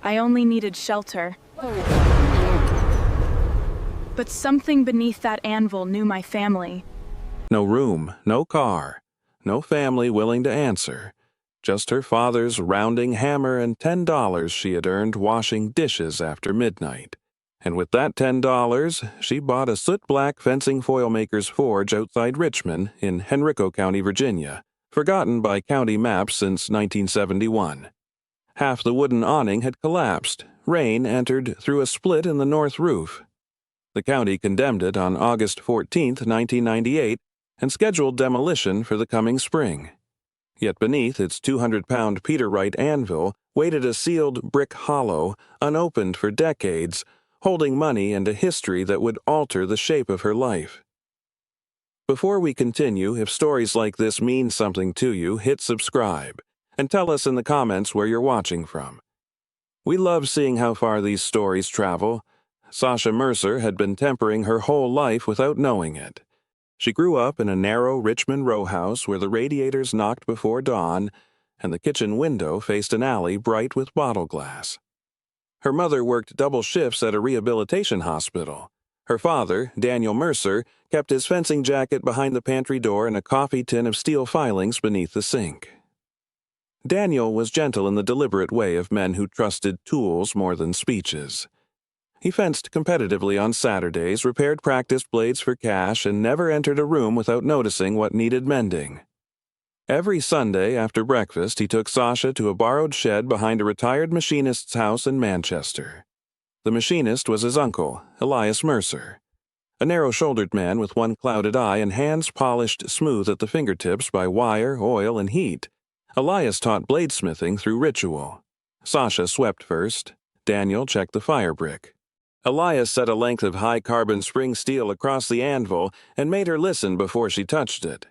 I only needed shelter. But something beneath that anvil knew my family. No room, no car, no family willing to answer. Just her father's rounding hammer and $10 she had earned washing dishes after midnight. And with that $10, she bought a soot-black fencing foil maker's forge outside Richmond in Henrico County, Virginia, forgotten by county maps since 1971. Half the wooden awning had collapsed. Rain entered through a split in the north roof. The county condemned it on August 14, 1998, and scheduled demolition for the coming spring. Yet beneath its 200-pound Peter Wright anvil waited a sealed brick hollow, unopened for decades, holding money and a history that would alter the shape of her life. Before we continue, if stories like this mean something to you, hit subscribe, and tell us in the comments where you're watching from. We love seeing how far these stories travel. Sasha Mercer had been tempering her whole life without knowing it. She grew up in a narrow Richmond row house where the radiators knocked before dawn, and the kitchen window faced an alley bright with bottle glass. Her mother worked double shifts at a rehabilitation hospital. Her father, Daniel Mercer, kept his fencing jacket behind the pantry door and a coffee tin of steel filings beneath the sink. Daniel was gentle in the deliberate way of men who trusted tools more than speeches. He fenced competitively on Saturdays, repaired practice blades for cash, and never entered a room without noticing what needed mending. Every Sunday after breakfast, he took Sasha to a borrowed shed behind a retired machinist's house in Manchester. The machinist was his uncle, Elias Mercer, a narrow-shouldered man with one clouded eye and hands polished smooth at the fingertips by wire, oil, and heat. Elias taught bladesmithing through ritual. Sasha swept first. Daniel checked the fire brick. Elias set a length of high-carbon spring steel across the anvil and made her listen before she touched it.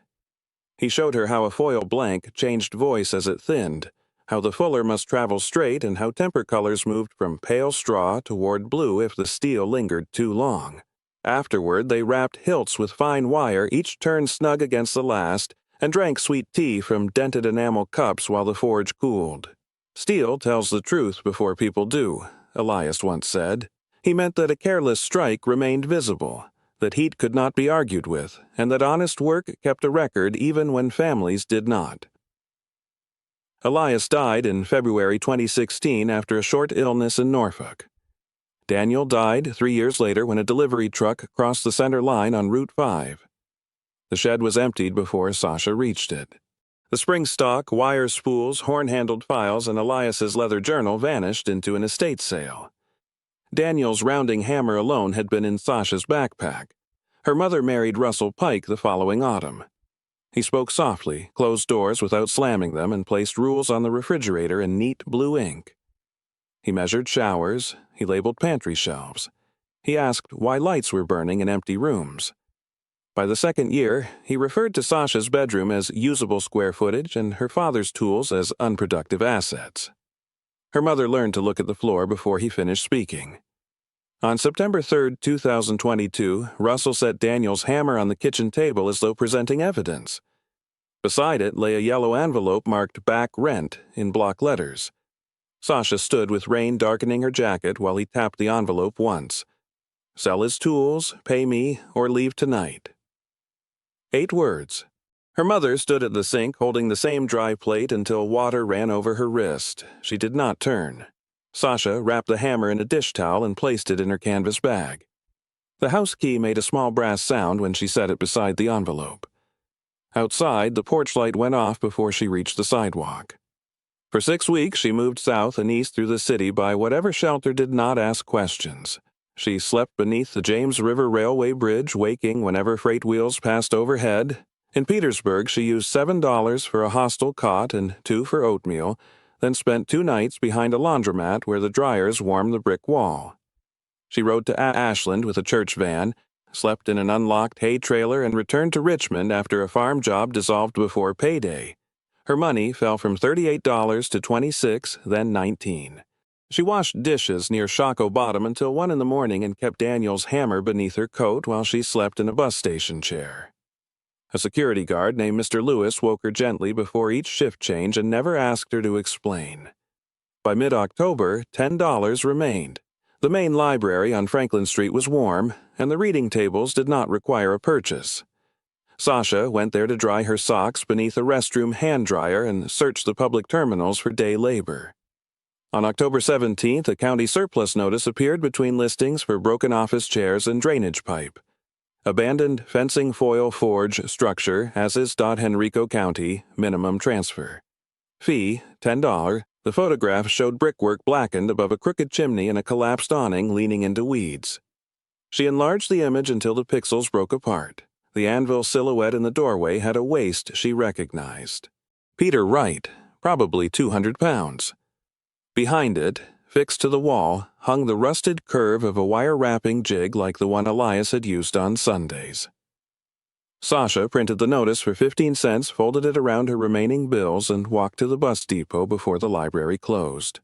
He showed her how a foil blank changed voice as it thinned, how the fuller must travel straight, and how temper colors moved from pale straw toward blue if the steel lingered too long. Afterward, they wrapped hilts with fine wire, each turned snug against the last, and drank sweet tea from dented enamel cups while the forge cooled. "Steel tells the truth before people do," Elias once said. He meant that a careless strike remained visible, that heat could not be argued with, and that honest work kept a record even when families did not. Elias died in February 2016 after a short illness in Norfolk. Daniel died 3 years later when a delivery truck crossed the center line on Route 5. The shed was emptied before Sasha reached it. The spring stock, wire spools, horn-handled files, and Elias's leather journal vanished into an estate sale. Daniel's rounding hammer alone had been in Sasha's backpack. Her mother married Russell Pike the following autumn. He spoke softly, closed doors without slamming them, and placed rules on the refrigerator in neat blue ink. He measured showers. He labeled pantry shelves. He asked why lights were burning in empty rooms. By the second year, he referred to Sasha's bedroom as usable square footage and her father's tools as unproductive assets. Her mother learned to look at the floor before he finished speaking. On September 3, 2022, Russell set Daniel's hammer on the kitchen table as though presenting evidence. Beside it lay a yellow envelope marked "Back Rent" in block letters. Sasha stood with rain darkening her jacket while he tapped the envelope once. "Sell his tools, pay me, or leave tonight." 8 words. Her mother stood at the sink holding the same dry plate until water ran over her wrist. She did not turn. Sasha wrapped the hammer in a dish towel and placed it in her canvas bag. The house key made a small brass sound when she set it beside the envelope. Outside, the porch light went off before she reached the sidewalk. For 6 weeks, she moved south and east through the city by whatever shelter did not ask questions. She slept beneath the James River Railway Bridge, waking whenever freight wheels passed overhead. In Petersburg, she used $7 for a hostel cot and $2 for oatmeal, then spent 2 nights behind a laundromat where the dryers warmed the brick wall. She rode to Ashland with a church van, slept in an unlocked hay trailer, and returned to Richmond after a farm job dissolved before payday. Her money fell from $38 to $26, then $19. She washed dishes near Shockoe Bottom until 1 in the morning and kept Daniel's hammer beneath her coat while she slept in a bus station chair. A security guard named Mr. Lewis woke her gently before each shift change and never asked her to explain. By mid-October, $10 remained. The main library on Franklin Street was warm, and the reading tables did not require a purchase. Sasha went there to dry her socks beneath a restroom hand dryer and searched the public terminals for day labor. On October 17th, a county surplus notice appeared between listings for broken office chairs and drainage pipe. Abandoned fencing foil forge structure, as is Henrico County, minimum transfer. Fee, $10. The photograph showed brickwork blackened above a crooked chimney and a collapsed awning leaning into weeds. She enlarged the image until the pixels broke apart. The Anvil silhouette in the doorway had a waist she recognized. Peter Wright, probably 200 pounds. Behind it, fixed to the wall, hung the rusted curve of a wire wrapping jig like the one Elias had used on Sundays. Sasha printed the notice for 15 cents, folded it around her remaining bills, and walked to the bus depot before the library closed.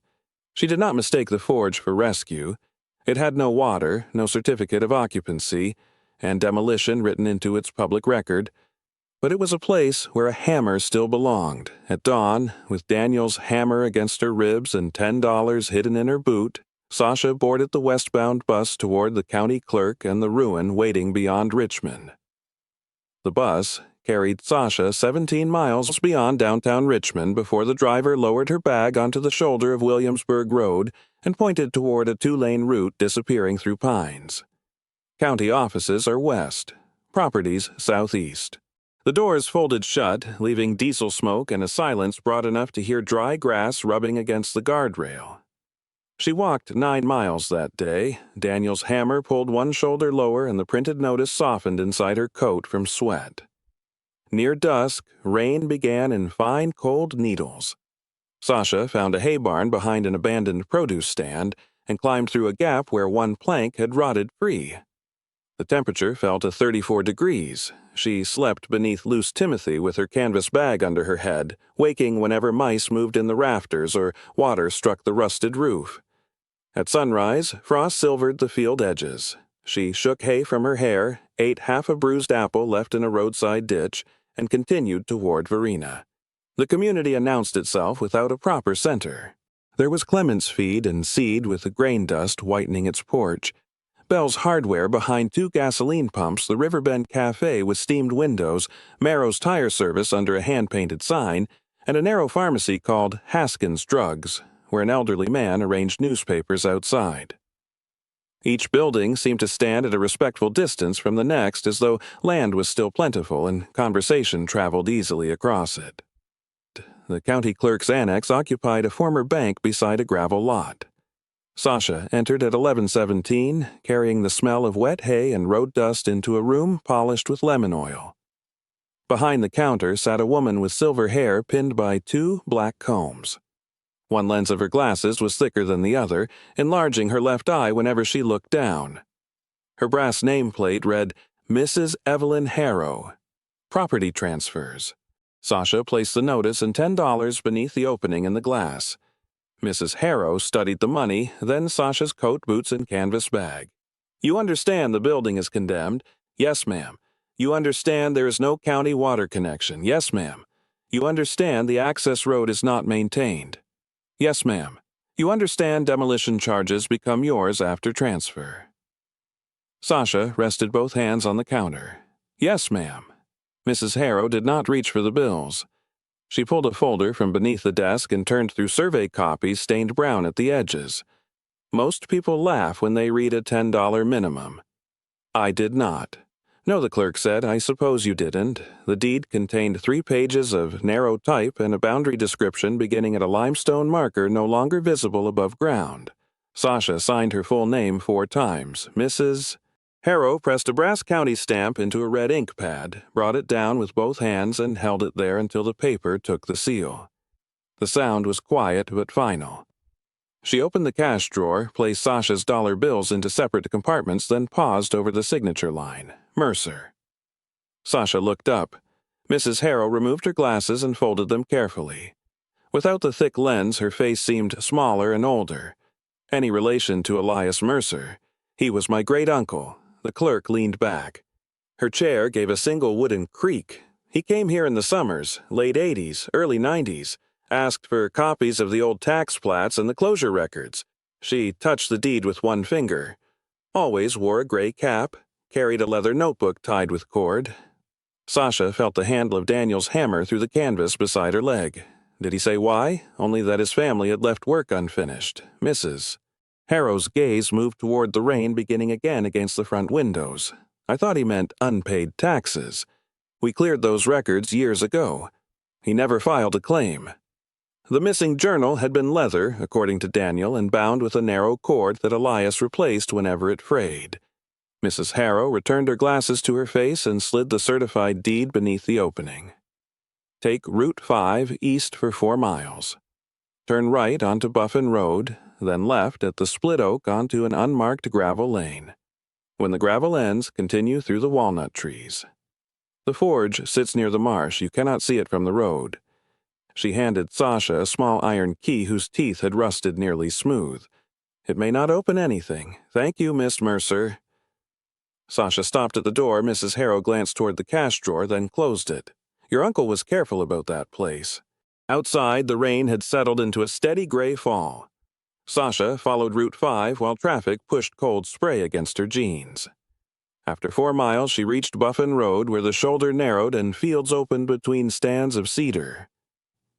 She did not mistake the forge for rescue. It had no water, no certificate of occupancy, and demolition written into its public record, but it was a place where a hammer still belonged. At dawn, with Daniel's hammer against her ribs and $10 hidden in her boot, Sasha boarded the westbound bus toward the county clerk and the ruin waiting beyond Richmond. The bus carried Sasha 17 miles beyond downtown Richmond before the driver lowered her bag onto the shoulder of Williamsburg Road and pointed toward a two-lane route disappearing through pines. County offices are west, properties southeast. The doors folded shut, leaving diesel smoke and a silence broad enough to hear dry grass rubbing against the guardrail. She walked 9 miles that day. Daniel's hammer pulled one shoulder lower and the printed notice softened inside her coat from sweat. Near dusk, rain began in fine cold needles. Sasha found a hay barn behind an abandoned produce stand and climbed through a gap where one plank had rotted free. The temperature fell to 34 degrees. She slept beneath loose timothy with her canvas bag under her head, waking whenever mice moved in the rafters or water struck the rusted roof. At sunrise, frost silvered the field edges. She shook hay from her hair, ate half a bruised apple left in a roadside ditch, and continued toward Verena. The community announced itself without a proper center. There was Clement's Feed and Seed with the grain dust whitening its porch, Bell's Hardware behind 2 gasoline pumps, the Riverbend Cafe with steamed windows, Marrow's Tire Service under a hand-painted sign, and a narrow pharmacy called Haskins Drugs, where an elderly man arranged newspapers outside. Each building seemed to stand at a respectful distance from the next, as though land was still plentiful and conversation traveled easily across it. The county clerk's annex occupied a former bank beside a gravel lot. Sasha entered at 11:17, carrying the smell of wet hay and road dust into a room polished with lemon oil. Behind the counter sat a woman with silver hair pinned by 2 black combs. One lens of her glasses was thicker than the other, enlarging her left eye whenever she looked down. Her brass nameplate read, Mrs. Evelyn Harrow. Property transfers. Sasha placed the notice and $10 beneath the opening in the glass. Mrs. Harrow studied the money, then Sasha's coat, boots, and canvas bag. You understand the building is condemned? Yes, ma'am. You understand there is no county water connection? Yes, ma'am. You understand the access road is not maintained? Yes, ma'am. You understand demolition charges become yours after transfer? Sasha rested both hands on the counter. Yes, ma'am. Mrs. Harrow did not reach for the bills. She pulled a folder from beneath the desk and turned through survey copies stained brown at the edges. Most people laugh when they read a $10 minimum. I did not. No, the clerk said, I suppose you didn't. The deed contained 3 pages of narrow type and a boundary description beginning at a limestone marker no longer visible above ground. Sasha signed her full name 4 times. Mrs. Harrow pressed a brass county stamp into a red ink pad, brought it down with both hands, and held it there until the paper took the seal. The sound was quiet but final. She opened the cash drawer, placed Sasha's dollar bills into separate compartments, then paused over the signature line, Mercer. Sasha looked up. Mrs. Harrow removed her glasses and folded them carefully. Without the thick lens, her face seemed smaller and older. Any relation to Elias Mercer? He was my great-uncle. The clerk leaned back. Her chair gave a single wooden creak. He came here in the summers, late 80s, early 90s. Asked for copies of the old tax plats and the closure records. She touched the deed with one finger. Always wore a gray cap, carried a leather notebook tied with cord. Sasha felt the handle of Daniel's hammer through the canvas beside her leg. Did he say why? Only that his family had left work unfinished. Mrs. Harrow's gaze moved toward the rain beginning again against the front windows. I thought he meant unpaid taxes. We cleared those records years ago. He never filed a claim. The missing journal had been leather, according to Daniel, and bound with a narrow cord that Elias replaced whenever it frayed. Mrs. Harrow returned her glasses to her face and slid the certified deed beneath the opening. Take Route 5 east for 4 miles. Turn right onto Buffin Road, then left at the Split Oak onto an unmarked gravel lane. When the gravel ends, continue through the walnut trees. The forge sits near the marsh. You cannot see it from the road. She handed Sasha a small iron key whose teeth had rusted nearly smooth. It may not open anything. Thank you, Miss Mercer. Sasha stopped at the door. Mrs. Harrow glanced toward the cash drawer, then closed it. Your uncle was careful about that place. Outside, the rain had settled into a steady gray fall. Sasha followed Route 5 while traffic pushed cold spray against her jeans. After 4 miles, she reached Buffin Road, where the shoulder narrowed and fields opened between stands of cedar.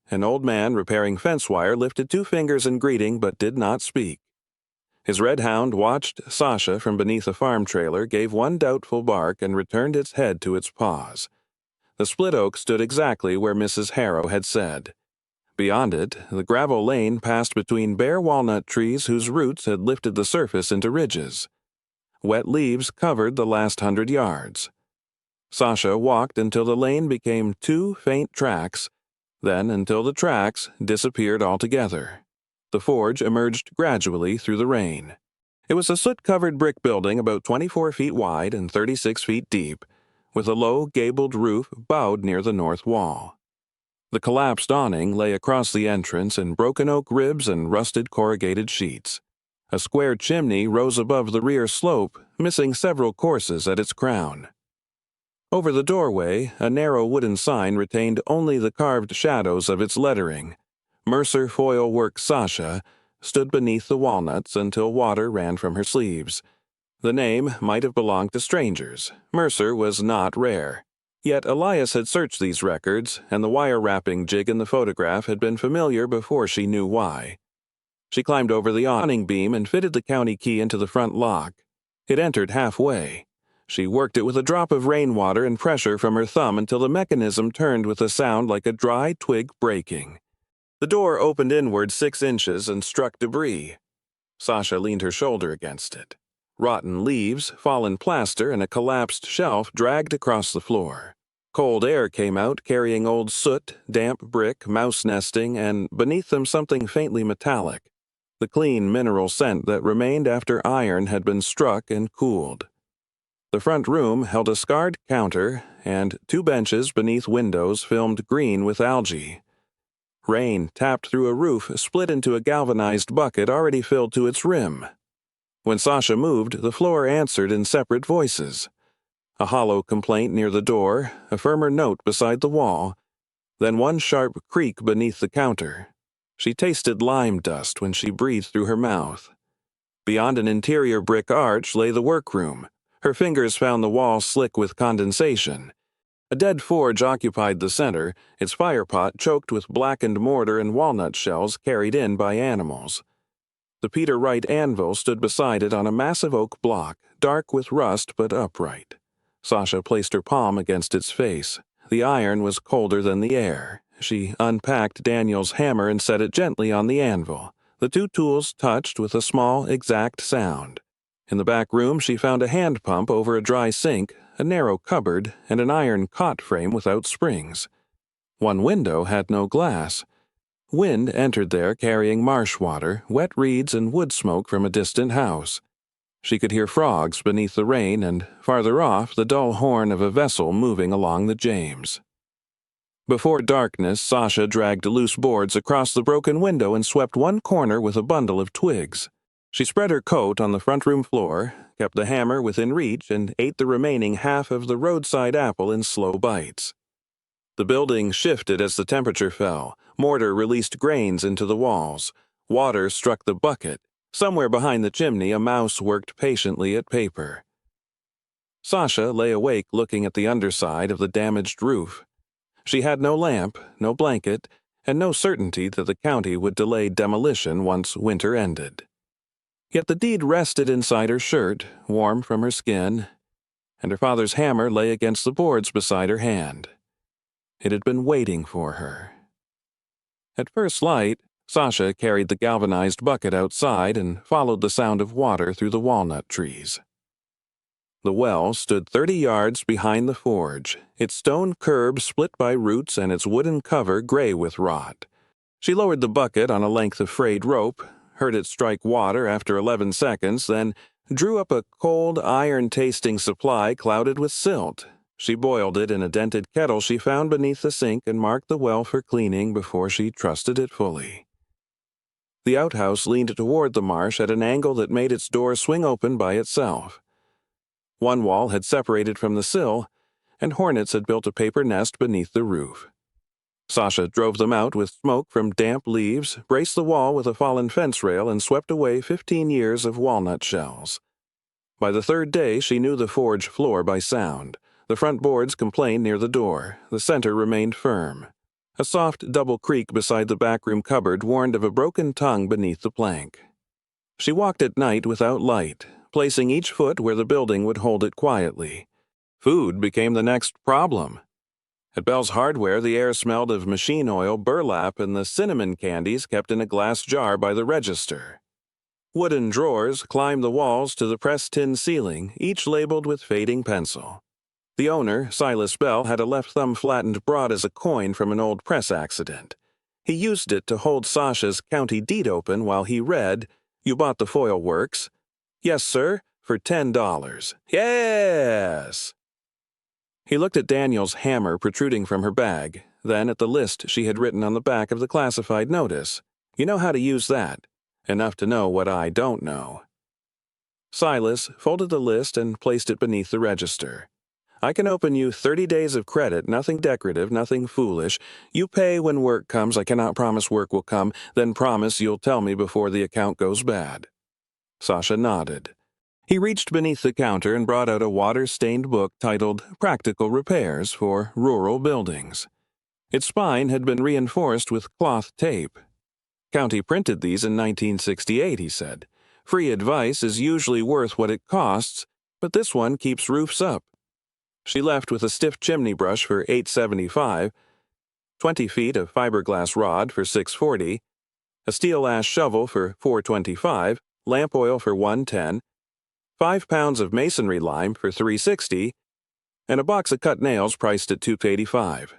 An old man repairing fence wire lifted 2 fingers in greeting but did not speak. His red hound watched Sasha from beneath a farm trailer, gave one doubtful bark, and returned its head to its paws. The split oak stood exactly where Mrs. Harrow had said. Beyond it, the gravel lane passed between bare walnut trees whose roots had lifted the surface into ridges. Wet leaves covered the last 100 yards. Sasha walked until the lane became 2 faint tracks, then until the tracks disappeared altogether. The forge emerged gradually through the rain. It was a soot-covered brick building about 24 feet wide and 36 feet deep, with a low gabled roof bowed near the north wall. The collapsed awning lay across the entrance in broken oak ribs and rusted corrugated sheets. A square chimney rose above the rear slope, missing several courses at its crown. Over the doorway, a narrow wooden sign retained only the carved shadows of its lettering. Mercer Foil Works Sasha stood beneath the walnuts until water ran from her sleeves. The name might have belonged to strangers. Mercer was not rare. Yet Elias had searched these records, and the wire-wrapping jig in the photograph had been familiar before she knew why. She climbed over the awning beam and fitted the county key into the front lock. It entered halfway. She worked it with a drop of rainwater and pressure from her thumb until the mechanism turned with a sound like a dry twig breaking. The door opened inward 6 inches and struck debris. Sasha leaned her shoulder against it. Rotten leaves, fallen plaster, and a collapsed shelf dragged across the floor. Cold air came out, carrying old soot, damp brick, mouse nesting, and beneath them something faintly metallic, the clean mineral scent that remained after iron had been struck and cooled. The front room held a scarred counter, and 2 benches beneath windows filmed green with algae. Rain tapped through a roof split into a galvanized bucket already filled to its rim. When Sasha moved, the floor answered in separate voices. A hollow complaint near the door, a firmer note beside the wall, then one sharp creak beneath the counter. She tasted lime dust when she breathed through her mouth. Beyond an interior brick arch lay the workroom. Her fingers found the wall slick with condensation. A dead forge occupied the center, its firepot choked with blackened mortar and walnut shells carried in by animals. The Peter Wright anvil stood beside it on a massive oak block, dark with rust but upright. Sasha placed her palm against its face. The iron was colder than the air. She unpacked Daniel's hammer and set it gently on the anvil. The 2 tools touched with a small, exact sound. In the back room, she found a hand pump over a dry sink, a narrow cupboard, and an iron cot frame without springs. One window had no glass. Wind entered there carrying marsh water, wet reeds, and wood smoke from a distant house. She could hear frogs beneath the rain and, farther off, the dull horn of a vessel moving along the James. Before darkness, Sasha dragged loose boards across the broken window and swept one corner with a bundle of twigs. She spread her coat on the front room floor, kept the hammer within reach, and ate the remaining half of the roadside apple in slow bites. The building shifted as the temperature fell. Mortar released grains into the walls. Water struck the bucket. Somewhere behind the chimney, a mouse worked patiently at paper. Sasha lay awake looking at the underside of the damaged roof. She had no lamp, no blanket, and no certainty that the county would delay demolition once winter ended. Yet the deed rested inside her shirt, warm from her skin, and her father's hammer lay against the boards beside her hand. It had been waiting for her. At first light, Sasha carried the galvanized bucket outside and followed the sound of water through the walnut trees. The well stood 30 yards behind the forge, its stone curb split by roots and its wooden cover gray with rot. She lowered the bucket on a length of frayed rope, heard it strike water after 11 seconds, then drew up a cold, iron-tasting supply clouded with silt. She boiled it in a dented kettle she found beneath the sink and marked the well for cleaning before she trusted it fully. The outhouse leaned toward the marsh at an angle that made its door swing open by itself. One wall had separated from the sill, and hornets had built a paper nest beneath the roof. Sasha drove them out with smoke from damp leaves, braced the wall with a fallen fence rail, and swept away 15 years of walnut shells. By the third day, she knew the forge floor by sound. The front boards complained near the door. The center remained firm. A soft double creak beside the backroom cupboard warned of a broken tongue beneath the plank. She walked at night without light, placing each foot where the building would hold it quietly. Food became the next problem. At Bell's Hardware, the air smelled of machine oil, burlap, and the cinnamon candies kept in a glass jar by the register. Wooden drawers climbed the walls to the pressed tin ceiling, each labeled with fading pencil. The owner, Silas Bell, had a left thumb flattened broad as a coin from an old press accident. He used it to hold Sasha's county deed open while he read, "You bought the foil works?" "Yes, sir, for $10. Yes!" He looked at Daniel's hammer protruding from her bag, then at the list she had written on the back of the classified notice. "You know how to use that. Enough to know what I don't know." Silas folded the list and placed it beneath the register. "I can open you 30 days of credit, nothing decorative, nothing foolish. You pay when work comes. I cannot promise work will come, then promise you'll tell me before the account goes bad." Sasha nodded. He reached beneath the counter and brought out a water-stained book titled Practical Repairs for Rural Buildings. Its spine had been reinforced with cloth tape. "County printed these in 1968, he said. "Free advice is usually worth what it costs, but this one keeps roofs up." She left with a stiff chimney brush for $8.75, 20 feet of fiberglass rod for $6.40, a steel ash shovel for $4.25, lamp oil for $1.10, 5 pounds of masonry lime for $3.60, and a box of cut nails priced at $2.85.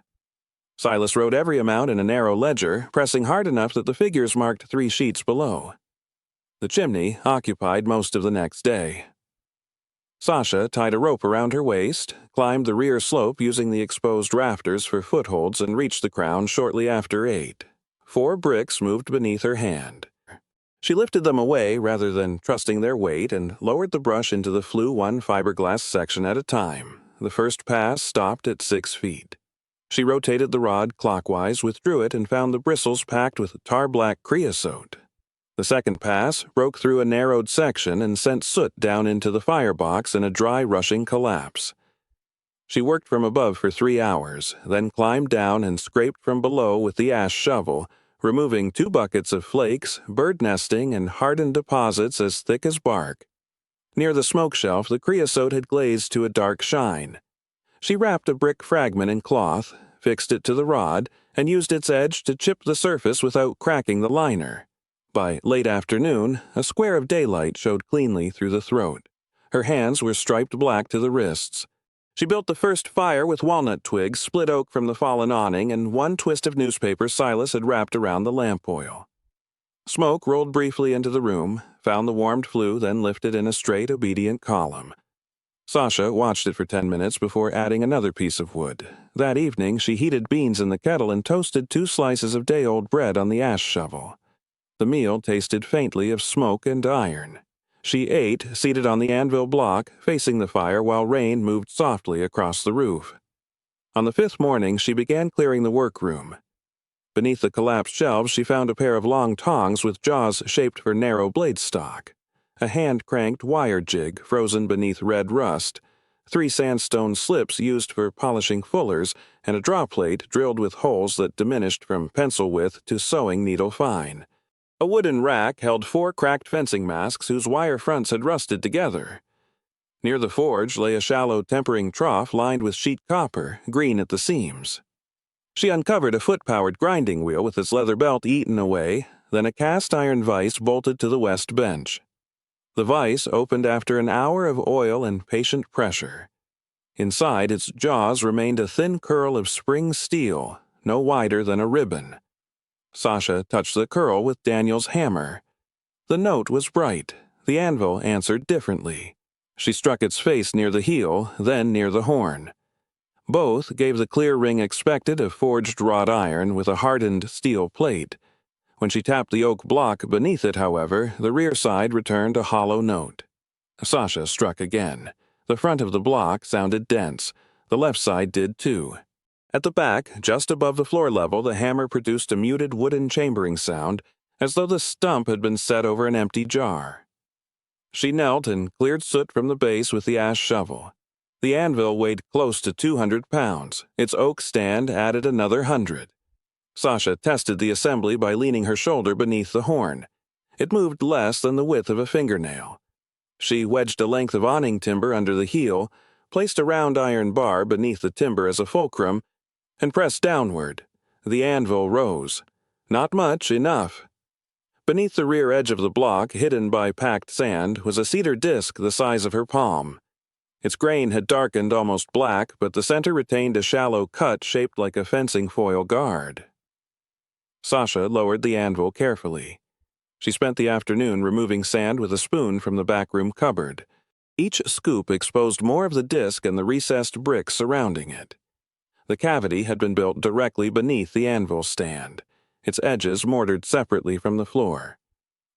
Silas wrote every amount in a narrow ledger, pressing hard enough that the figures marked 3 sheets below. The chimney occupied most of the next day. Sasha tied a rope around her waist, climbed the rear slope using the exposed rafters for footholds, and reached the crown shortly after 8. 4 bricks moved beneath her hand. She lifted them away rather than trusting their weight and lowered the brush into the flue one fiberglass section at a time. The first pass stopped at 6 feet. She rotated the rod clockwise, withdrew it, and found the bristles packed with tar-black creosote. The second pass broke through a narrowed section and sent soot down into the firebox in a dry, rushing collapse. She worked from above for 3 hours, then climbed down and scraped from below with the ash shovel, removing 2 buckets of flakes, bird nesting, and hardened deposits as thick as bark. Near the smoke shelf, the creosote had glazed to a dark shine. She wrapped a brick fragment in cloth, fixed it to the rod, and used its edge to chip the surface without cracking the liner. By late afternoon, a square of daylight showed cleanly through the throat. Her hands were striped black to the wrists. She built the first fire with walnut twigs, split oak from the fallen awning, and 1 twist of newspaper Silas had wrapped around the lamp oil. Smoke rolled briefly into the room, found the warmed flue, then lifted in a straight, obedient column. Sasha watched it for 10 minutes before adding another piece of wood. That evening, she heated beans in the kettle and toasted 2 slices of day-old bread on the ash shovel. The meal tasted faintly of smoke and iron. She ate, seated on the Anvil block, facing the fire while rain moved softly across the roof. On the fifth morning, she began clearing the workroom. Beneath the collapsed shelves, she found a pair of long tongs with jaws shaped for narrow blade stock, a hand-cranked wire jig frozen beneath red rust, 3 sandstone slips used for polishing fullers, and a draw plate drilled with holes that diminished from pencil width to sewing needle fine. A wooden rack held 4 cracked fencing masks whose wire fronts had rusted together. Near the forge lay a shallow tempering trough lined with sheet copper, green at the seams. She uncovered a foot-powered grinding wheel with its leather belt eaten away, then a cast-iron vise bolted to the west bench. The vise opened after an hour of oil and patient pressure. Inside, its jaws remained a thin curl of spring steel, no wider than a ribbon. Sasha touched the curl with Daniel's hammer. The note was bright. The anvil answered differently. She struck its face near the heel, then near the horn. Both gave the clear ring expected of forged wrought iron with a hardened steel plate. When she tapped the oak block beneath it, however, the rear side returned a hollow note. Sasha struck again. The front of the block sounded dense. The left side did too. At the back, just above the floor level, the hammer produced a muted wooden chambering sound, as though the stump had been set over an empty jar. She knelt and cleared soot from the base with the ash shovel. The anvil weighed close to 200 pounds. Its oak stand added another 100. Sasha tested the assembly by leaning her shoulder beneath the horn. It moved less than the width of a fingernail. She wedged a length of awning timber under the heel, placed a round iron bar beneath the timber as a fulcrum, and pressed downward. The anvil rose. Not much, enough. Beneath the rear edge of the block, hidden by packed sand, was a cedar disc the size of her palm. Its grain had darkened almost black, but the center retained a shallow cut shaped like a fencing foil guard. Sasha lowered the anvil carefully. She spent the afternoon removing sand with a spoon from the backroom cupboard. Each scoop exposed more of the disc and the recessed bricks surrounding it. The cavity had been built directly beneath the anvil stand, its edges mortared separately from the floor.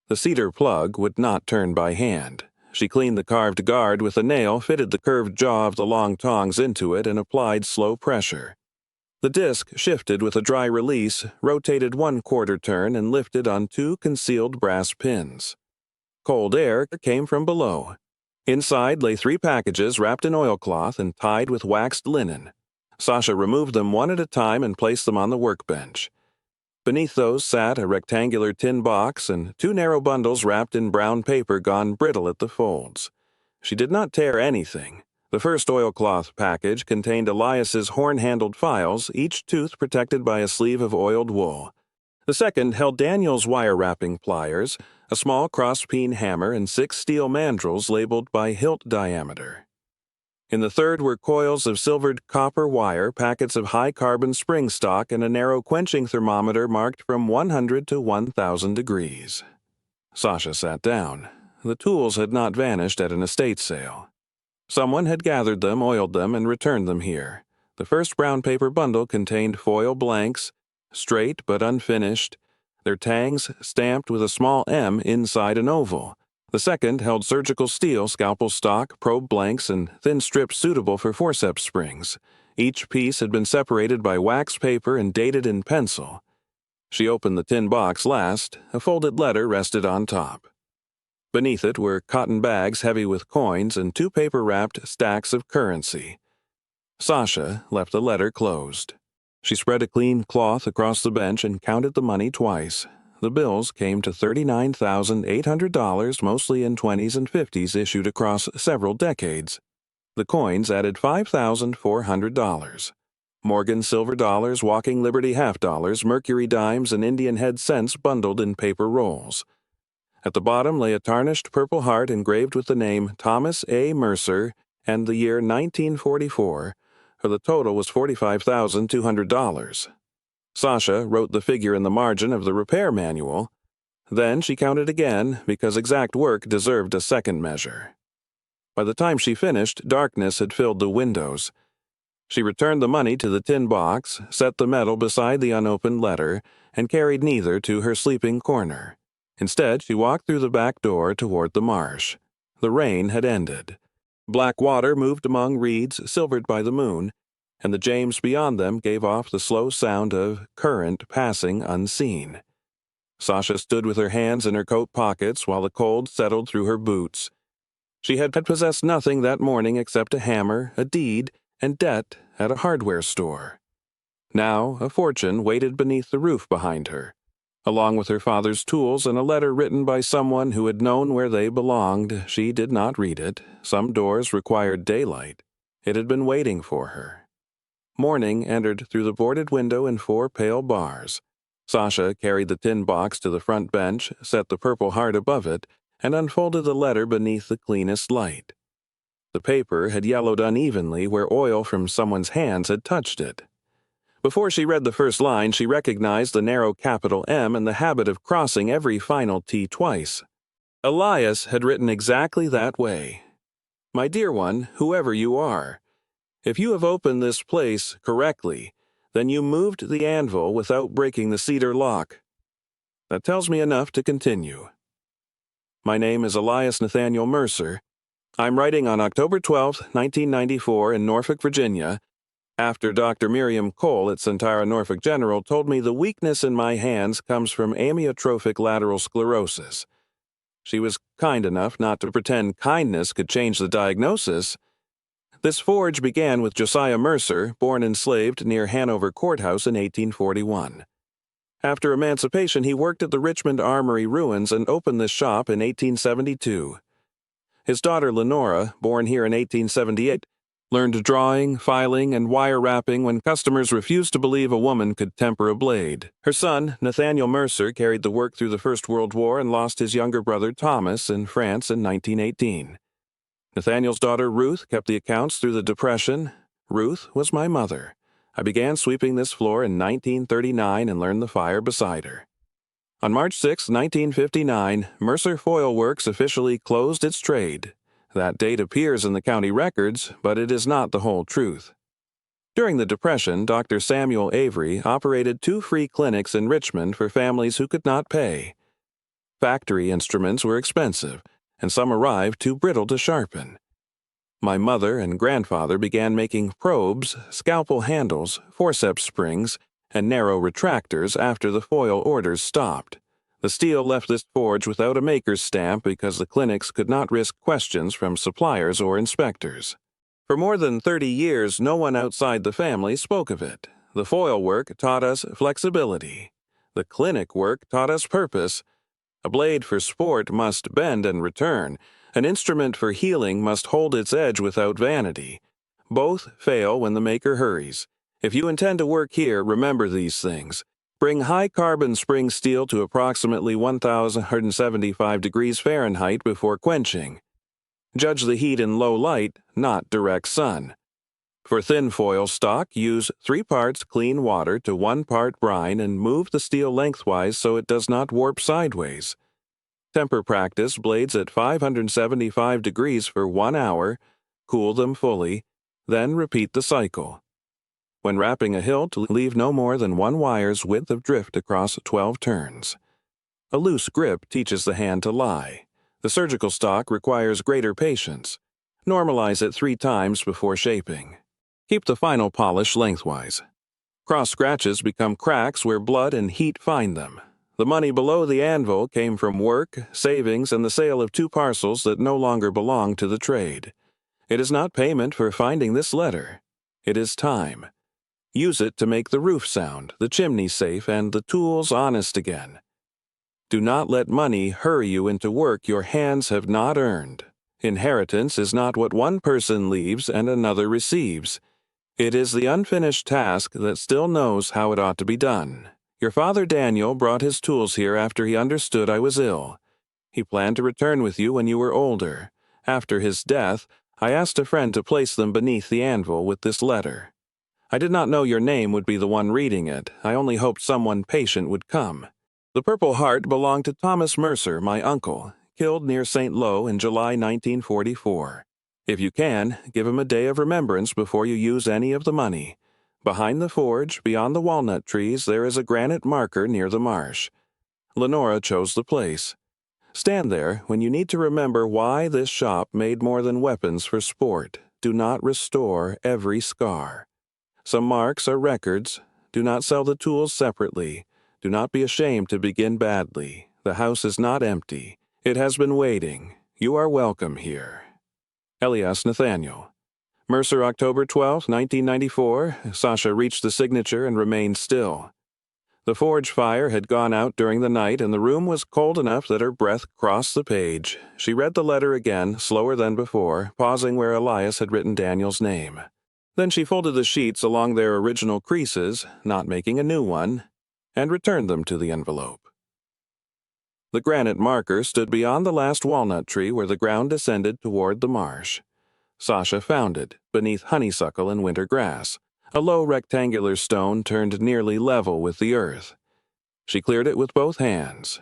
The cedar plug would not turn by hand. She cleaned the carved guard with a nail, fitted the curved jaw of the long tongs into it, and applied slow pressure. The disc shifted with a dry release, rotated 1/4 turn, and lifted on 2 concealed brass pins. Cold air came from below. Inside lay 3 packages wrapped in oilcloth and tied with waxed linen. Sasha removed them one at a time and placed them on the workbench. Beneath those sat a rectangular tin box and 2 narrow bundles wrapped in brown paper gone brittle at the folds. She did not tear anything. The first oilcloth package contained Elias's horn-handled files, each tooth protected by a sleeve of oiled wool. The second held Daniel's wire-wrapping pliers, a small cross-peen hammer, and 6 steel mandrels labeled by hilt diameter. In the third were coils of silvered copper wire, packets of high-carbon spring stock, and a narrow quenching thermometer marked from 100 to 1,000 degrees. Sasha sat down. The tools had not vanished at an estate sale. Someone had gathered them, oiled them, and returned them here. The first brown paper bundle contained foil blanks, straight but unfinished, their tangs stamped with a small M inside an oval. The second held surgical steel, scalpel stock, probe blanks, and thin strips suitable for forceps springs. Each piece had been separated by wax paper and dated in pencil. She opened the tin box last. A folded letter rested on top. Beneath it were cotton bags heavy with coins and 2 paper-wrapped stacks of currency. Sasha left the letter closed. She spread a clean cloth across the bench and counted the money twice. The bills came to $39,800, mostly in 20s and 50s issued across several decades. The coins added $5,400. Morgan silver dollars, Walking Liberty half-dollars, Mercury dimes, and Indian head cents bundled in paper rolls. At the bottom lay a tarnished purple heart engraved with the name Thomas A. Mercer and the year 1944, for the total was $45,200. Sasha wrote the figure in the margin of the repair manual. Then she counted again, because exact work deserved a second measure. By the time she finished, darkness had filled the windows. She returned the money to the tin box, set the metal beside the unopened letter, and carried neither to her sleeping corner. Instead, she walked through the back door toward the marsh. The rain had ended. Black water moved among reeds silvered by the moon, and the James beyond them gave off the slow sound of current passing unseen. Sasha stood with her hands in her coat pockets while the cold settled through her boots. She had possessed nothing that morning except a hammer, a deed, and debt at a hardware store. Now a fortune waited beneath the roof behind her, along with her father's tools and a letter written by someone who had known where they belonged. She did not read it. Some doors required daylight. It had been waiting for her. Morning entered through the boarded window in 4 pale bars. Sasha carried the tin box to the front bench, set the Purple Heart above it, and unfolded the letter beneath the cleanest light. The paper had yellowed unevenly where oil from someone's hands had touched it. Before she read the first line, she recognized the narrow capital M and the habit of crossing every final T twice. Elias had written exactly that way. My dear one, whoever you are, if you have opened this place correctly, then you moved the anvil without breaking the cedar lock. That tells me enough to continue. My name is Elias Nathaniel Mercer. I'm writing on October 12, 1994 in Norfolk, Virginia, after Dr. Miriam Cole at Centara Norfolk General told me the weakness in my hands comes from amyotrophic lateral sclerosis. She was kind enough not to pretend kindness could change the diagnosis. This forge began with Josiah Mercer, born enslaved near Hanover Courthouse in 1841. After emancipation, he worked at the Richmond Armory ruins and opened this shop in 1872. His daughter Lenora, born here in 1878, learned drawing, filing, and wire wrapping when customers refused to believe a woman could temper a blade. Her son, Nathaniel Mercer, carried the work through the First World War and lost his younger brother Thomas in France in 1918. Nathaniel's daughter Ruth kept the accounts through the Depression. Ruth was my mother. I began sweeping this floor in 1939 and learned the fire beside her. On March 6, 1959, Mercer Foil Works officially closed its trade. That date appears in the county records, but it is not the whole truth. During the Depression, Dr. Samuel Avery operated 2 free clinics in Richmond for families who could not pay. Factory instruments were expensive, and some arrived too brittle to sharpen. My mother and grandfather began making probes, scalpel handles, forceps springs, and narrow retractors after the foil orders stopped. The steel left this forge without a maker's stamp because the clinics could not risk questions from suppliers or inspectors. For more than 30 years, no one outside the family spoke of it. The foil work taught us flexibility. The clinic work taught us purpose. A blade for sport must bend and return. An instrument for healing must hold its edge without vanity. Both fail when the maker hurries. If you intend to work here, remember these things. Bring high-carbon spring steel to approximately 1,175 degrees Fahrenheit before quenching. Judge the heat in low light, not direct sun. For thin foil stock, use 3 parts clean water to 1 part brine and move the steel lengthwise so it does not warp sideways. Temper practice blades at 575 degrees for 1 hour, cool them fully, then repeat the cycle. When wrapping a hilt, leave no more than 1 wire's width of drift across 12 turns. A loose grip teaches the hand to lie. The surgical stock requires greater patience. Normalize it 3 times before shaping. Keep the final polish lengthwise. Cross scratches become cracks where blood and heat find them. The money below the anvil came from work, savings, and the sale of 2 parcels that no longer belong to the trade. It is not payment for finding this letter. It is time. Use it to make the roof sound, the chimney safe, and the tools honest again. Do not let money hurry you into work your hands have not earned. Inheritance is not what one person leaves and another receives. It is the unfinished task that still knows how it ought to be done. Your father Daniel brought his tools here after he understood I was ill. He planned to return with you when you were older. After his death, I asked a friend to place them beneath the anvil with this letter. I did not know your name would be the one reading it. I only hoped someone patient would come. The Purple Heart belonged to Thomas Mercer, my uncle, killed near St. Lo in July 1944. If you can, give him a day of remembrance before you use any of the money. Behind the forge, beyond the walnut trees, there is a granite marker near the marsh. Lenora chose the place. Stand there when you need to remember why this shop made more than weapons for sport. Do not restore every scar. Some marks are records. Do not sell the tools separately. Do not be ashamed to begin badly. The house is not empty. It has been waiting. You are welcome here. Elias Nathaniel. Mercer, October 12, 1994. Sasha reached the signature and remained still. The forge fire had gone out during the night, and the room was cold enough that her breath crossed the page. She read the letter again, slower than before, pausing where Elias had written Daniel's name. Then she folded the sheets along their original creases, not making a new one, and returned them to the envelope. The granite marker stood beyond the last walnut tree where the ground descended toward the marsh. Sasha found it, beneath honeysuckle and winter grass, a low rectangular stone turned nearly level with the earth. She cleared it with both hands.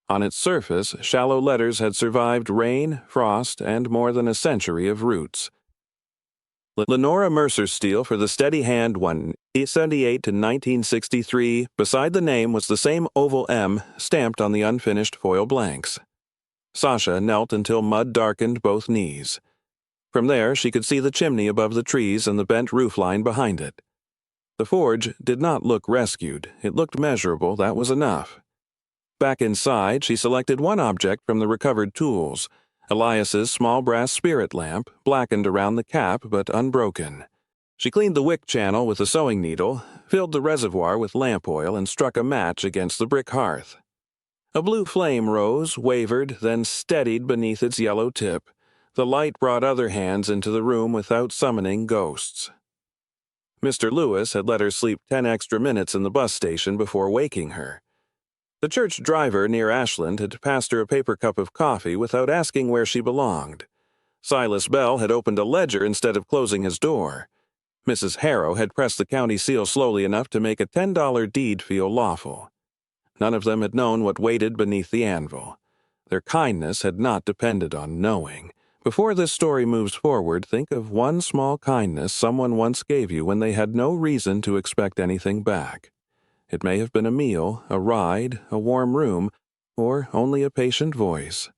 On its surface, shallow letters had survived rain, frost, and more than a century of roots. Lenora Mercer Steel for the steady hand 1878 to 1963. Beside the name was the same oval M stamped on the unfinished foil blanks. Sasha knelt until mud darkened both knees. From there, she could see the chimney above the trees and the bent roofline behind it. The forge did not look rescued. It looked measurable, that was enough. Back inside, she selected one object from the recovered tools, Elias's small brass spirit lamp, blackened around the cap but unbroken. She cleaned the wick channel with a sewing needle, filled the reservoir with lamp oil, and struck a match against the brick hearth. A blue flame rose, wavered, then steadied beneath its yellow tip. The light brought other hands into the room without summoning ghosts. Mr. Lewis had let her sleep 10 extra minutes in the bus station before waking her. The church driver near Ashland had passed her a paper cup of coffee without asking where she belonged. Silas Bell had opened a ledger instead of closing his door. Mrs. Harrow had pressed the county seal slowly enough to make a $10 deed feel lawful. None of them had known what waited beneath the anvil. Their kindness had not depended on knowing. Before this story moves forward, think of one small kindness someone once gave you when they had no reason to expect anything back. It may have been a meal, a ride, a warm room, or only a patient voice.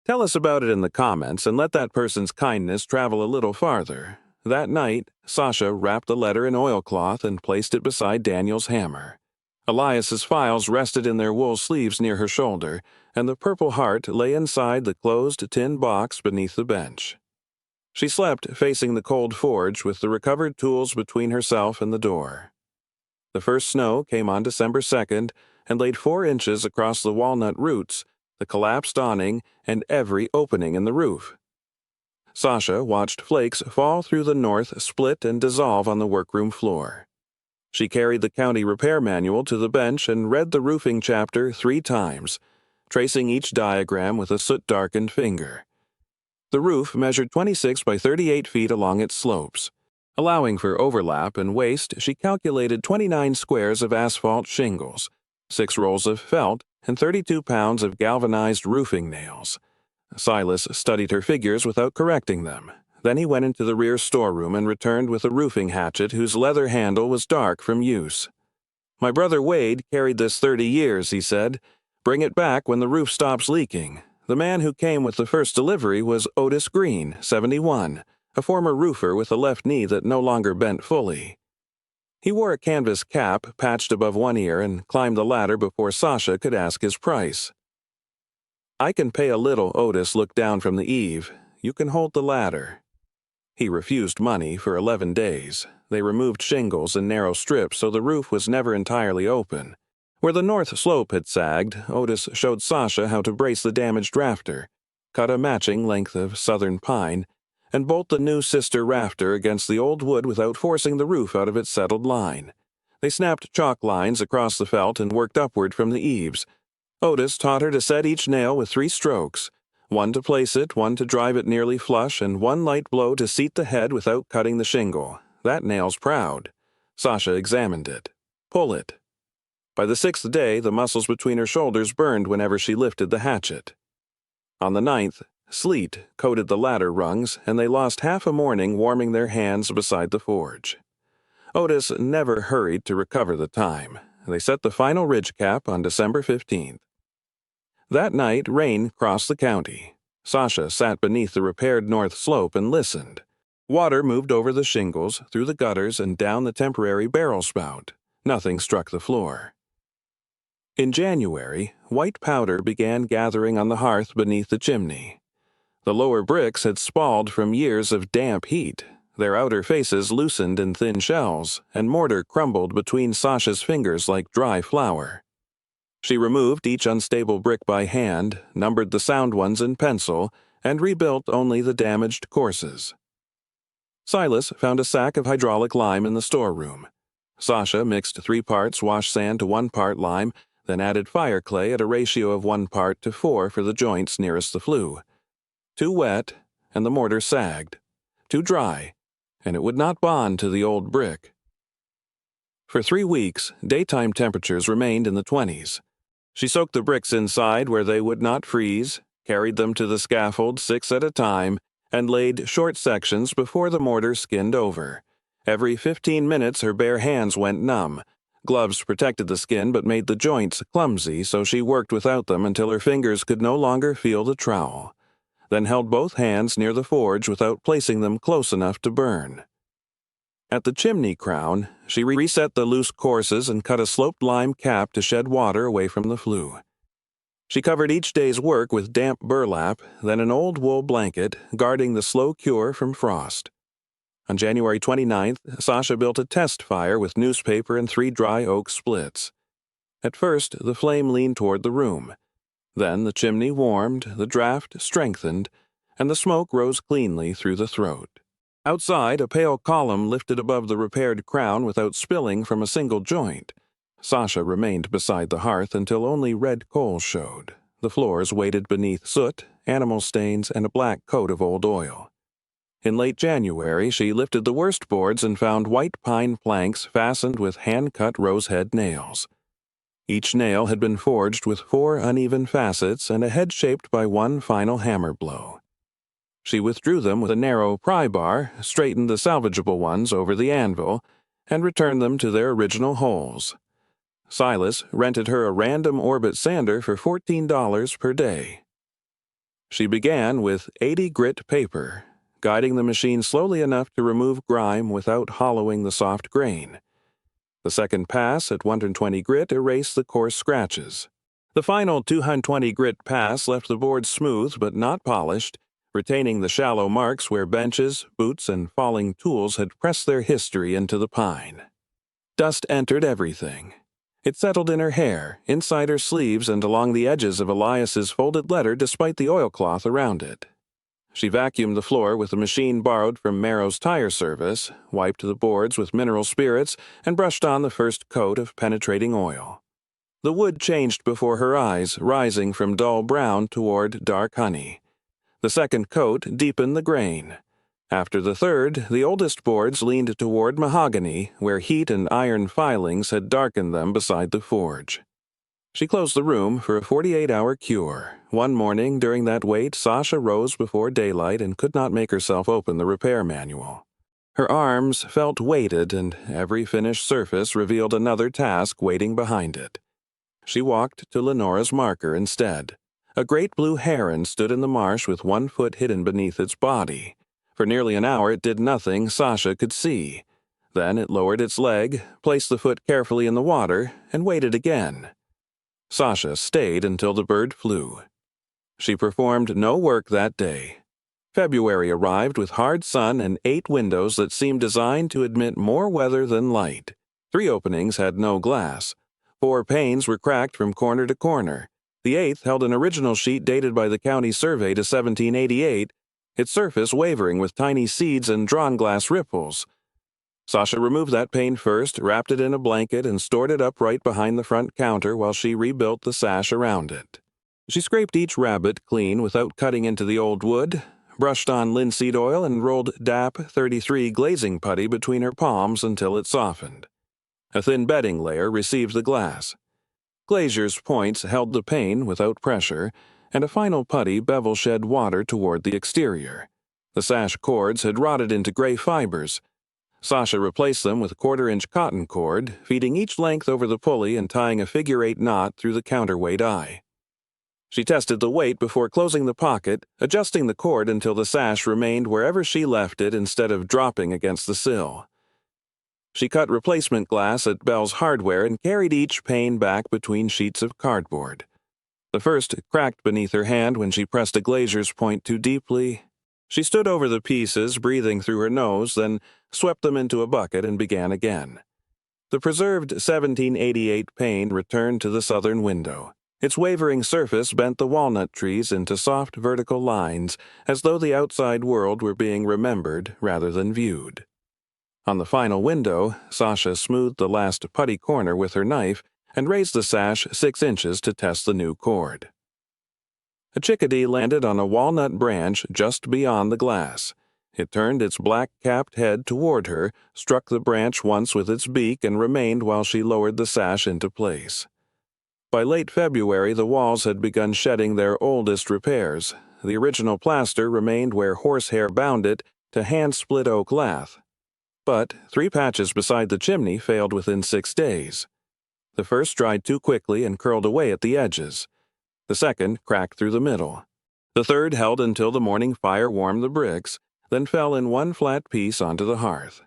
Tell us about it in the comments and let that person's kindness travel a little farther. That night, Sasha wrapped the letter in oilcloth and placed it beside Daniel's hammer. Elias's files rested in their wool sleeves near her shoulder, and the Purple Heart lay inside the closed tin box beneath the bench. She slept facing the cold forge with the recovered tools between herself and the door. The first snow came on December 2nd and laid 4 inches across the walnut roots, the collapsed awning, and every opening in the roof. Sasha watched flakes fall through the north, split, and dissolve on the workroom floor. She carried the county repair manual to the bench and read the roofing chapter 3 times, tracing each diagram with a soot-darkened finger. The roof measured 26 by 38 feet along its slopes. Allowing for overlap and waste, she calculated 29 squares of asphalt shingles, 6 rolls of felt, and 32 pounds of galvanized roofing nails. Silas studied her figures without correcting them. Then he went into the rear storeroom and returned with a roofing hatchet whose leather handle was dark from use. "My brother Wade carried this 30 years, he said. Bring it back when the roof stops leaking. The man who came with the first delivery was Otis Green, 71, a former roofer with a left knee that no longer bent fully. He wore a canvas cap patched above one ear and climbed the ladder before Sasha could ask his price. "I can pay a little," Otis looked down from the eave. "You can hold the ladder." He refused money for 11 days. They removed shingles and narrow strips so the roof was never entirely open. Where the north slope had sagged, Otis showed Sasha how to brace the damaged rafter, cut a matching length of southern pine, and bolt the new sister rafter against the old wood without forcing the roof out of its settled line. They snapped chalk lines across the felt and worked upward from the eaves. Otis taught her to set each nail with 3 strokes, one to place it, one to drive it nearly flush, and one light blow to seat the head without cutting the shingle. "That nail's proud." Sasha examined it. "Pull it." By the 6th day, the muscles between her shoulders burned whenever she lifted the hatchet. On the 9th, sleet coated the ladder rungs, and they lost half a morning warming their hands beside the forge. Otis never hurried to recover the time. They set the final ridge cap on December 15th. That night, rain crossed the county. Sasha sat beneath the repaired north slope and listened. Water moved over the shingles, through the gutters, and down the temporary barrel spout. Nothing struck the floor. In January, white powder began gathering on the hearth beneath the chimney. The lower bricks had spalled from years of damp heat. Their outer faces loosened in thin shells, and mortar crumbled between Sasha's fingers like dry flour. She removed each unstable brick by hand, numbered the sound ones in pencil, and rebuilt only the damaged courses. Silas found a sack of hydraulic lime in the storeroom. Sasha mixed 3 parts wash sand to 1 part lime, then added fire clay at a ratio of 1 part to 4 for the joints nearest the flue. Too wet, and the mortar sagged. Too dry, and it would not bond to the old brick. For 3 weeks, daytime temperatures remained in the 20s. She soaked the bricks inside where they would not freeze, carried them to the scaffold 6 at a time, and laid short sections before the mortar skinned over. Every 15 minutes her bare hands went numb. Gloves protected the skin but made the joints clumsy, so she worked without them until her fingers could no longer feel the trowel, then held both hands near the forge without placing them close enough to burn. At the chimney crown, she reset the loose courses and cut a sloped lime cap to shed water away from the flue. She covered each day's work with damp burlap, then an old wool blanket, guarding the slow cure from frost. On January 29th, Sasha built a test fire with newspaper and 3 dry oak splits. At first, the flame leaned toward the room. Then the chimney warmed, the draft strengthened, and the smoke rose cleanly through the throat. Outside, a pale column lifted above the repaired crown without spilling from a single joint. Sasha remained beside the hearth until only red coals showed. The floors waited beneath soot, animal stains, and a black coat of old oil. In late January, she lifted the worst boards and found white pine planks fastened with hand-cut rosehead nails. Each nail had been forged with 4 uneven facets and a head shaped by 1 final hammer blow. She withdrew them with a narrow pry bar, straightened the salvageable ones over the anvil, and returned them to their original holes. Silas rented her a random orbit sander for $14 per day. She began with 80 grit paper, guiding the machine slowly enough to remove grime without hollowing the soft grain. The second pass at 120 grit erased the coarse scratches. The final 220 grit pass left the board smooth but not polished, retaining the shallow marks where benches, boots, and falling tools had pressed their history into the pine. Dust entered everything. It settled in her hair, inside her sleeves, and along the edges of Elias's folded letter despite the oilcloth around it. She vacuumed the floor with a machine borrowed from Merrow's tire service, wiped the boards with mineral spirits, and brushed on the first coat of penetrating oil. The wood changed before her eyes, rising from dull brown toward dark honey. The second coat deepened the grain. After the third, the oldest boards leaned toward mahogany, where heat and iron filings had darkened them beside the forge. She closed the room for a 48-hour cure. One morning during that wait, Sasha rose before daylight and could not make herself open the repair manual. Her arms felt weighted, and every finished surface revealed another task waiting behind it. She walked to Lenora's marker instead. A great blue heron stood in the marsh with 1 foot hidden beneath its body. For nearly an hour it did nothing Sasha could see. Then it lowered its leg, placed the foot carefully in the water, and waited again. Sasha stayed until the bird flew. She performed no work that day. February arrived with hard sun and 8 windows that seemed designed to admit more weather than light. 3 openings had no glass. 4 panes were cracked from corner to corner. The 8th held an original sheet dated by the county survey to 1788, its surface wavering with tiny seeds and drawn glass ripples. Sasha removed that pane first, wrapped it in a blanket, and stored it upright behind the front counter while she rebuilt the sash around it. She scraped each rabbet clean without cutting into the old wood, brushed on linseed oil, and rolled DAP 33 glazing putty between her palms until it softened. A thin bedding layer received the glass. Glazier's points held the pane without pressure, and a final putty bevel shed water toward the exterior. The sash cords had rotted into gray fibers. Sasha replaced them with a 1/4-inch cotton cord, feeding each length over the pulley and tying a figure-8 knot through the counterweight eye. She tested the weight before closing the pocket, adjusting the cord until the sash remained wherever she left it instead of dropping against the sill. She cut replacement glass at Bell's Hardware and carried each pane back between sheets of cardboard. The first cracked beneath her hand when she pressed a glazier's point too deeply. She stood over the pieces, breathing through her nose, then swept them into a bucket and began again. The preserved 1788 pane returned to the southern window. Its wavering surface bent the walnut trees into soft vertical lines, as though the outside world were being remembered rather than viewed. On the final window, Sasha smoothed the last putty corner with her knife and raised the sash 6 inches to test the new cord. A chickadee landed on a walnut branch just beyond the glass. It turned its black-capped head toward her, struck the branch once with its beak, and remained while she lowered the sash into place. By late February, the walls had begun shedding their oldest repairs. The original plaster remained where horsehair bound it to hand-split oak lath. But 3 patches beside the chimney failed within 6 days. The first dried too quickly and curled away at the edges. The second cracked through the middle. The third held until the morning fire warmed the bricks, then fell in one flat piece onto the hearth.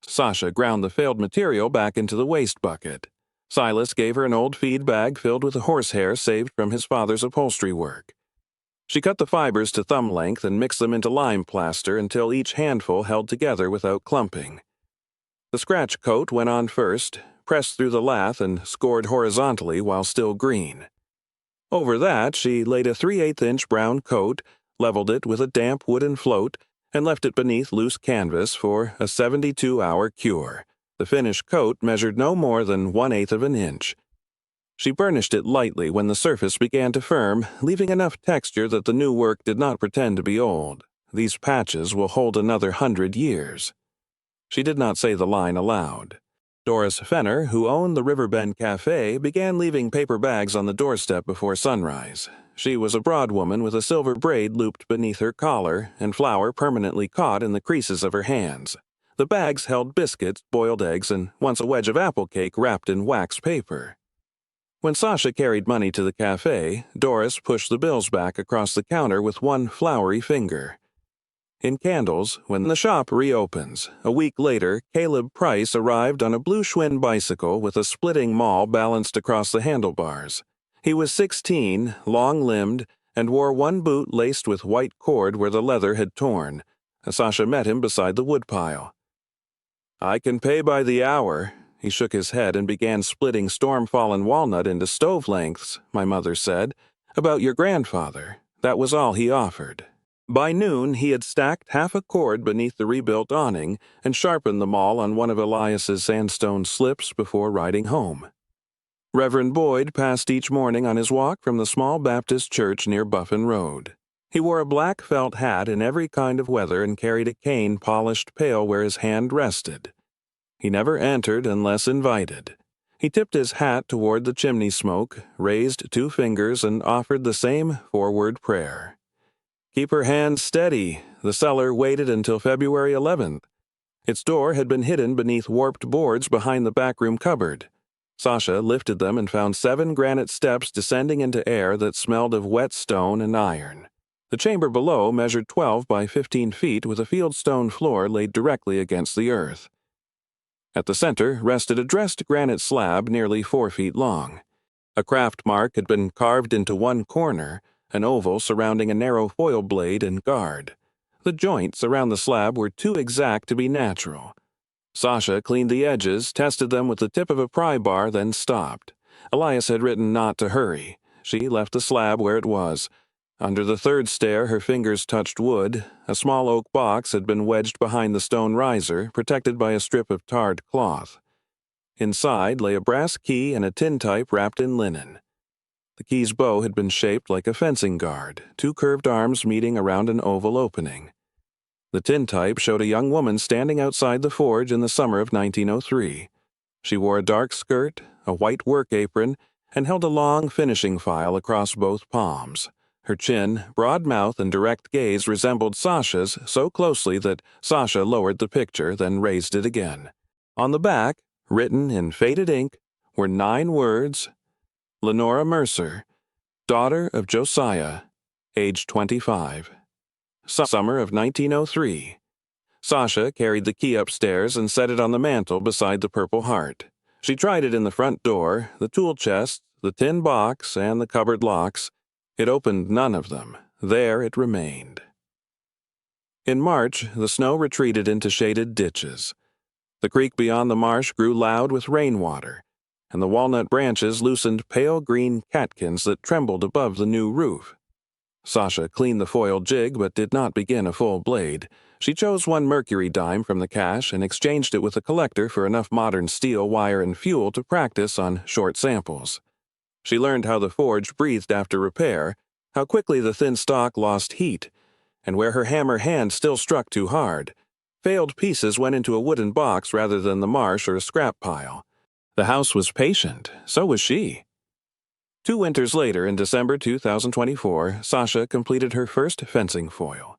Sasha ground the failed material back into the waste bucket. Silas gave her an old feed bag filled with horsehair saved from his father's upholstery work. She cut the fibers to thumb length and mixed them into lime plaster until each handful held together without clumping. The scratch coat went on first, pressed through the lath and scored horizontally while still green. Over that, she laid a 3/8-inch brown coat, leveled it with a damp wooden float, and left it beneath loose canvas for a 72-hour cure. The finished coat measured no more than 1/8 of an inch. She burnished it lightly when the surface began to firm, leaving enough texture that the new work did not pretend to be old. These patches will hold another 100 years. She did not say the line aloud. Doris Fenner, who owned the Riverbend Cafe, began leaving paper bags on the doorstep before sunrise. She was a broad woman with a silver braid looped beneath her collar and flour permanently caught in the creases of her hands. The bags held biscuits, boiled eggs, and once a wedge of apple cake wrapped in wax paper. When Sasha carried money to the cafe, Doris pushed the bills back across the counter with one floury finger. In Candles, when the shop reopens, a week later, Caleb Price arrived on a blue Schwinn bicycle with a splitting maul balanced across the handlebars. He was 16, long-limbed, and wore one boot laced with white cord where the leather had torn. Sasha met him beside the woodpile. "I can pay by the hour." He shook his head and began splitting storm-fallen walnut into stove lengths, my mother said. "About your grandfather." That was all he offered. By noon, he had stacked half a cord beneath the rebuilt awning and sharpened the maul on one of Elias's sandstone slips before riding home. Reverend Boyd passed each morning on his walk from the small Baptist church near Buffin Road. He wore a black felt hat in every kind of weather and carried a cane polished pale where his hand rested. He never entered unless invited. He tipped his hat toward the chimney smoke, raised 2 fingers, and offered the same forward prayer. Keep her hands steady. The cellar waited until February 11th. Its door had been hidden beneath warped boards behind the backroom cupboard. Sasha lifted them and found 7 granite steps descending into air that smelled of wet stone and iron. The chamber below measured 12 by 15 feet with a fieldstone floor laid directly against the earth. At the center rested a dressed granite slab nearly 4 feet long. A craft mark had been carved into one corner, an oval surrounding a narrow foil blade and guard. The joints around the slab were too exact to be natural. Sasha cleaned the edges, tested them with the tip of a pry bar, then stopped. Elias had written not to hurry. She left the slab where it was. Under the third stair, her fingers touched wood. A small oak box had been wedged behind the stone riser, protected by a strip of tarred cloth. Inside lay a brass key and a tintype wrapped in linen. The key's bow had been shaped like a fencing guard, 2 curved arms meeting around an oval opening. The tintype showed a young woman standing outside the forge in the summer of 1903. She wore a dark skirt, a white work apron, and held a long finishing file across both palms. Her chin, broad mouth, and direct gaze resembled Sasha's so closely that Sasha lowered the picture, then raised it again. On the back, written in faded ink, were 9 words: Lenora Mercer, daughter of Josiah, age 25. Summer of 1903. Sasha carried the key upstairs and set it on the mantel beside the Purple Heart. She tried it in the front door, the tool chest, the tin box, and the cupboard locks. It opened none of them. There it remained. In March, the snow retreated into shaded ditches. The creek beyond the marsh grew loud with rainwater, and the walnut branches loosened pale green catkins that trembled above the new roof. Sasha cleaned the foil jig but did not begin a full blade. She chose one mercury dime from the cache and exchanged it with a collector for enough modern steel, wire, and fuel to practice on short samples. She learned how the forge breathed after repair, how quickly the thin stock lost heat, and where her hammer hand still struck too hard. Failed pieces went into a wooden box rather than the marsh or a scrap pile. The house was patient, so was she. 2 winters later, in December 2024, Sasha completed her first fencing foil.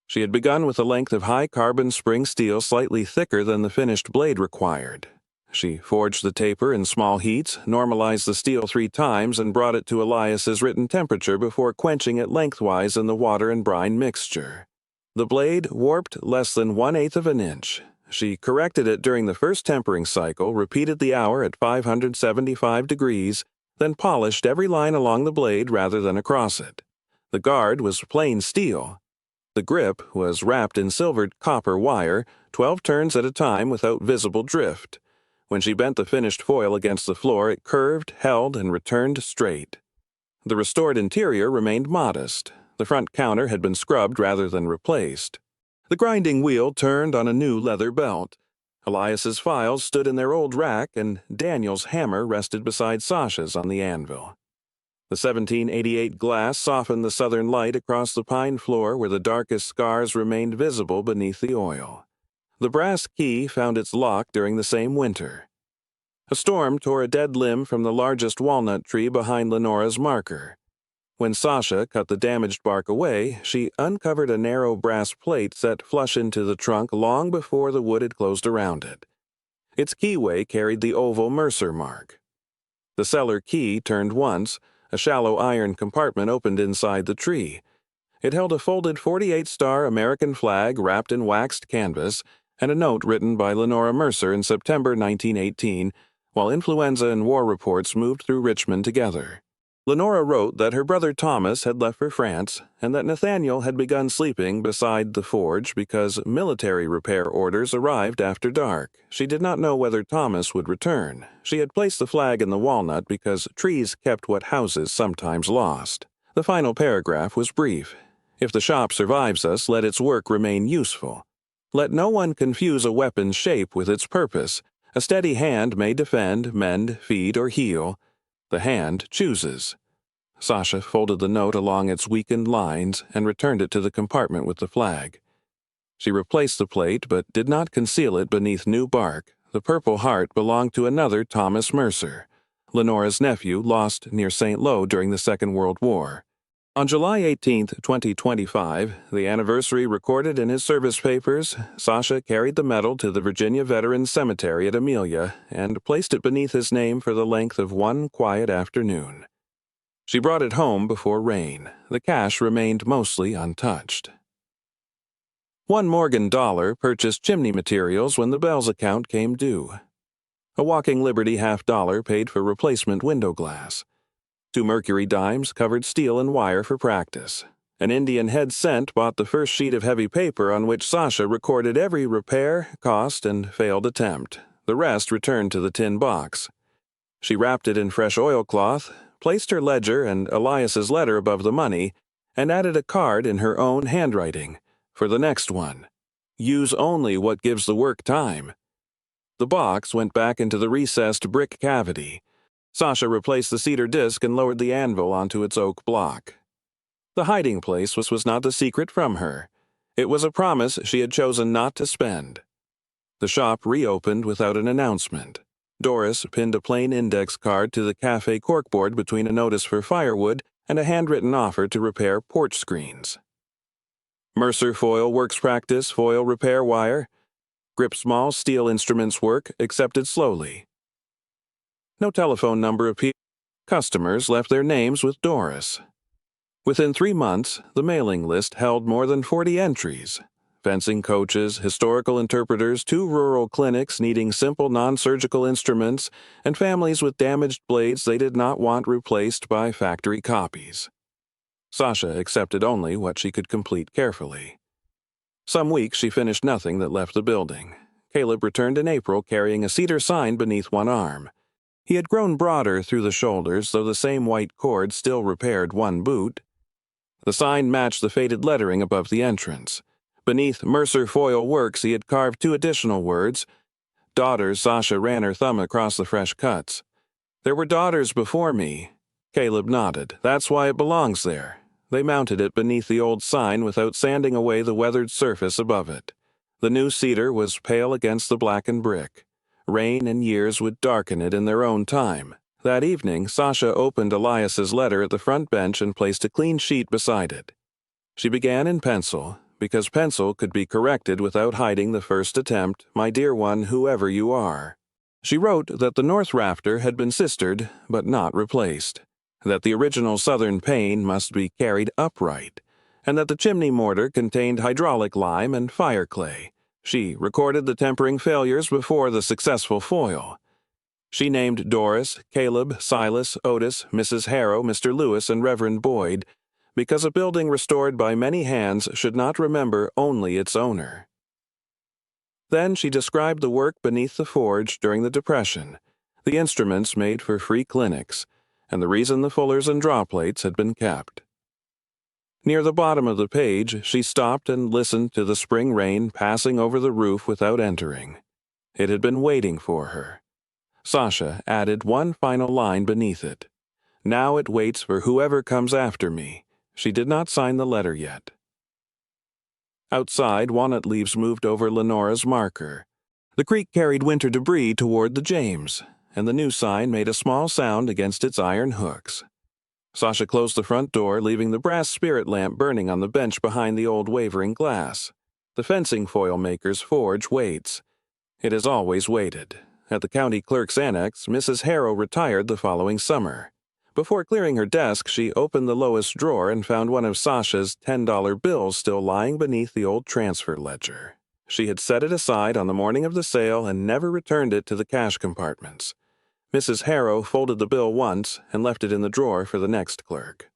She had begun with a length of high-carbon spring steel slightly thicker than the finished blade required. She forged the taper in small heats, normalized the steel 3 times, and brought it to Elias's written temperature before quenching it lengthwise in the water and brine mixture. The blade warped less than 1/8 of an inch. She corrected it during the first tempering cycle, repeated the hour at 575 degrees, then polished every line along the blade rather than across it. The guard was plain steel. The grip was wrapped in silvered copper wire, 12 turns at a time without visible drift. When she bent the finished foil against the floor, it curved, held, and returned straight. The restored interior remained modest. The front counter had been scrubbed rather than replaced. The grinding wheel turned on a new leather belt. Elias's files stood in their old rack, and Daniel's hammer rested beside Sasha's on the anvil. The 1788 glass softened the southern light across the pine floor where the darkest scars remained visible beneath the oil. The brass key found its lock during the same winter. A storm tore a dead limb from the largest walnut tree behind Lenora's marker. When Sasha cut the damaged bark away, she uncovered a narrow brass plate set flush into the trunk long before the wood had closed around it. Its keyway carried the oval Mercer mark. The cellar key turned once. A shallow iron compartment opened inside the tree. It held a folded 48-star American flag wrapped in waxed canvas and a note written by Lenora Mercer in September 1918, while influenza and war reports moved through Richmond together. Lenora wrote that her brother Thomas had left for France and that Nathaniel had begun sleeping beside the forge because military repair orders arrived after dark. She did not know whether Thomas would return. She had placed the flag in the walnut because trees kept what houses sometimes lost. The final paragraph was brief. If the shop survives us, let its work remain useful. Let no one confuse a weapon's shape with its purpose. A steady hand may defend, mend, feed, or heal. The hand chooses. Sasha folded the note along its weakened lines and returned it to the compartment with the flag. She replaced the plate but did not conceal it beneath new bark. The Purple Heart belonged to another Thomas Mercer, Lenora's nephew, lost near St. Lo during the Second World War. On July 18, 2025, the anniversary recorded in his service papers, Sasha carried the medal to the Virginia Veterans Cemetery at Amelia and placed it beneath his name for the length of one quiet afternoon. She brought it home before rain. The cash remained mostly untouched. One Morgan dollar purchased chimney materials when the Bell's account came due. A Walking Liberty $50 paid for replacement window glass. 2 mercury dimes covered steel and wire for practice. An Indian head cent bought the first sheet of heavy paper on which Sasha recorded every repair, cost, and failed attempt. The rest returned to the tin box. She wrapped it in fresh oilcloth, placed her ledger and Elias's letter above the money, and added a card in her own handwriting. For the next one, use only what gives the work time. The box went back into the recessed brick cavity. Sasha replaced the cedar disc and lowered the anvil onto its oak block. The hiding place was not a secret from her. It was a promise she had chosen not to spend. The shop reopened without an announcement. Doris pinned a plain index card to the cafe corkboard between a notice for firewood and a handwritten offer to repair porch screens. Mercer Foil Works Practice Foil Repair Wire. Grip Small Steel Instruments Work accepted slowly. No telephone number appeared. Customers left their names with Doris. Within 3 months, the mailing list held more than 40 entries. Fencing coaches, historical interpreters, 2 rural clinics needing simple non-surgical instruments, and families with damaged blades they did not want replaced by factory copies. Sasha accepted only what she could complete carefully. Some weeks she finished nothing that left the building. Caleb returned in April carrying a cedar sign beneath one arm. He had grown broader through the shoulders, though the same white cord still repaired one boot. The sign matched the faded lettering above the entrance. Beneath Mercer Foil Works he had carved 2 additional words. Daughters. Sasha ran her thumb across the fresh cuts. There were daughters before me. Caleb nodded. That's why it belongs there. They mounted it beneath the old sign without sanding away the weathered surface above it. The new cedar was pale against the blackened brick. Rain and years would darken it in their own time. That evening, Sasha opened Elias's letter at the front bench and placed a clean sheet beside it. She began in pencil, because pencil could be corrected without hiding the first attempt, "My dear one, whoever you are." She wrote that the north rafter had been sistered, but not replaced, that the original southern pane must be carried upright, and that the chimney mortar contained hydraulic lime and fire clay. She recorded the tempering failures before the successful foil. She named Doris, Caleb, Silas, Otis, Mrs. Harrow, Mr. Lewis, and Reverend Boyd, because a building restored by many hands should not remember only its owner. Then she described the work beneath the forge during the Depression, the instruments made for free clinics, and the reason the fullers and draw plates had been kept. Near the bottom of the page, she stopped and listened to the spring rain passing over the roof without entering. It had been waiting for her. Sasha added one final line beneath it. Now it waits for whoever comes after me. She did not sign the letter yet. Outside, walnut leaves moved over Lenora's marker. The creek carried winter debris toward the James, and the new sign made a small sound against its iron hooks. Sasha closed the front door, leaving the brass spirit lamp burning on the bench behind the old wavering glass. The fencing foil maker's forge waits. It has always waited. At the county clerk's annex, Mrs. Harrow retired the following summer. Before clearing her desk, she opened the lowest drawer and found one of Sasha's $10 bills still lying beneath the old transfer ledger. She had set it aside on the morning of the sale and never returned it to the cash compartments. Mrs. Harrow folded the bill once and left it in the drawer for the next clerk.